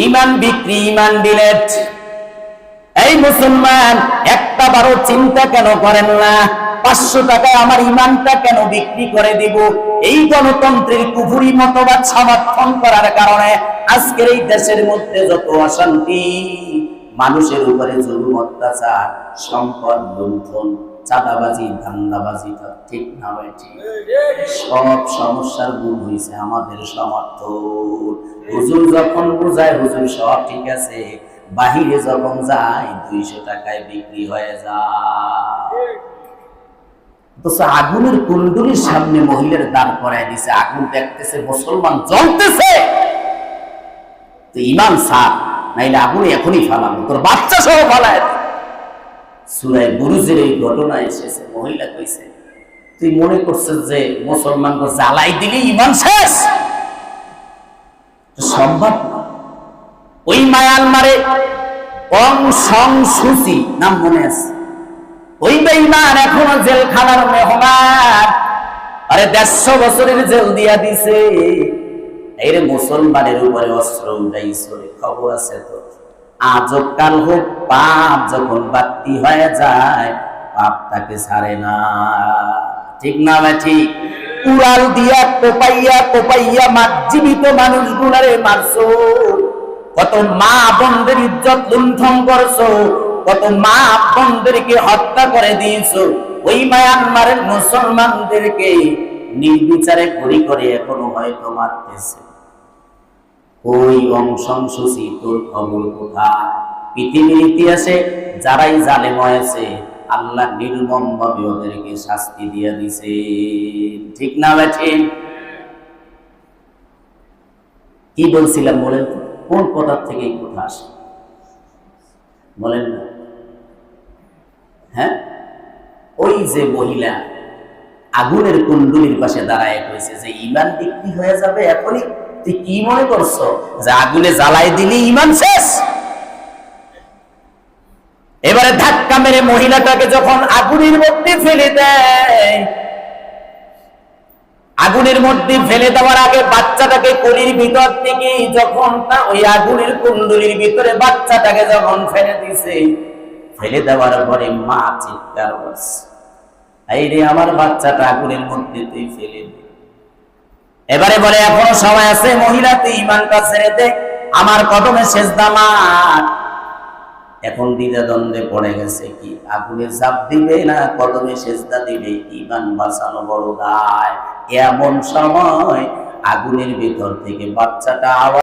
ইমান বিক্রি, ইমান বিলেট। এই মুসলমান, একটা বারো চিন্তা কেন করেন না 500 টাকায় আমার ইমানটা কেন বিক্রি করে দিব? এই গণতন্ত্রের কুফরি মতবাদ সমর্থন করার কারণে আজকের এই দেশের মধ্যে যত অশান্তি, মানুষের উপরে জুলুম, অত্যাচার, সম্পদ লুণ্ঠন, চাঁদাবাজি, ধান্দাবাজি, ঠিক না ভাই? ঠিক। সব সমস্যার মূল হয়েছে আমাদের সমর্থন। হুজুর যখন বোঝায় হুজুর সব ঠিক আছে, বাহিরে যখন যায় 200 টাকায় বিক্রি হয়ে যায়। তো আগুনের কুণ্ডুলির সামনে মহিলার দাঁড় করায় দিছে, আগুন দেখতেছে, মুসলমান জ্বলতেছে। তো ইমান সার, নাইলে আগুন এখনই ফালাবো, তোর বাচ্চা সহ ফালায়। সূরা বুরুজের এই ঘটনা এসেছে। মহিলা কইছে, তুই মনে করছিস যে মুসলমানকে জ্বালাই দিলে ইমান শেষ? সম্ভব না। ওই মায়ানমারে অং সং সুচি নাম মনে আছে, ওই বেঈমান এখনো জেলখানার মেহমান। আরে 150 বছরের জেল দিয়া দিছে। এই রে মুসলমানের উপরে অস্ত্র উঠাইছে, খবর আছে তো? আজব কাল হোক, পাপ যখন বাতি হয়ে যায় পাপ তাকে ছাড়ে না, ঠিক না ভাই? ঠিক। উড়াল দিয়া কোপাইয়া কোপাইয়া জীবিত মানুষগুলারে মারছো, কত মা বোনদের ইজ্জত লুণ্ঠন করছো, কত মা বোনদেরকে হত্যা করে দিয়েছো। ওই মায়ানমারের মুসলমানদেরকে নির্বিচারে গুলি করে এখনো হয়তো মারতেছে। ওই অংশং সুচি, তোর খবর কোথায়? পৃথিবীর ইতিহাসে যারাই জালেম হয়েছে আল্লাহ নির্মম ভাবে ওদেরকে শাস্তি দিয়ে দিছে, ঠিক না ভাই? ঠিক। কি বলছিলাম বলেন তো? কোন কথা থেকে এই কথা আসে বলেন না? হ্যাঁ, ওই যে মহিলা আগুনের কুণ্ডুলির পাশে দাঁড়ায় কইছে যে ইমান বিক্রি হয়ে যাবে এখনই। তুই কি মনে করছো যে আগুনে জ্বালাই দিলি ইমান শেষ? এবারে ধাক্কা মেরে মহিলাটাকে যখন আগুনের মধ্যে ফেলে দেয়, আগুনের মধ্যে ফেলে দেওয়ার আগে বাচ্চাটাকে কোলের ভিতর থেকে যখন ওই আগুনের কুণ্ডুলির ভিতরে বাচ্চাটাকে যখন ফেলে দিছে, ফেলে দেওয়ার পরে মা চিৎকার করছে, এই রে আমার বাচ্চাটা আগুনের মধ্যে তুই ফেলে দে। এবারে বলে এখনো সময় আছে, মহিলা তুই ইমানটা ছেড়ে দে, আমার কদমে সেজদা মার। এখন দ্বিধা দ্বন্দ্বে পড়ে গেছে, কি আগুনে ঝাঁপ দিবে না কদমে সেজদা দিবে? ইমান বাঁচানো বড় দায়। এমন সময় আগুনের ভিতর থেকে বাচ্চাটা আওয়াজ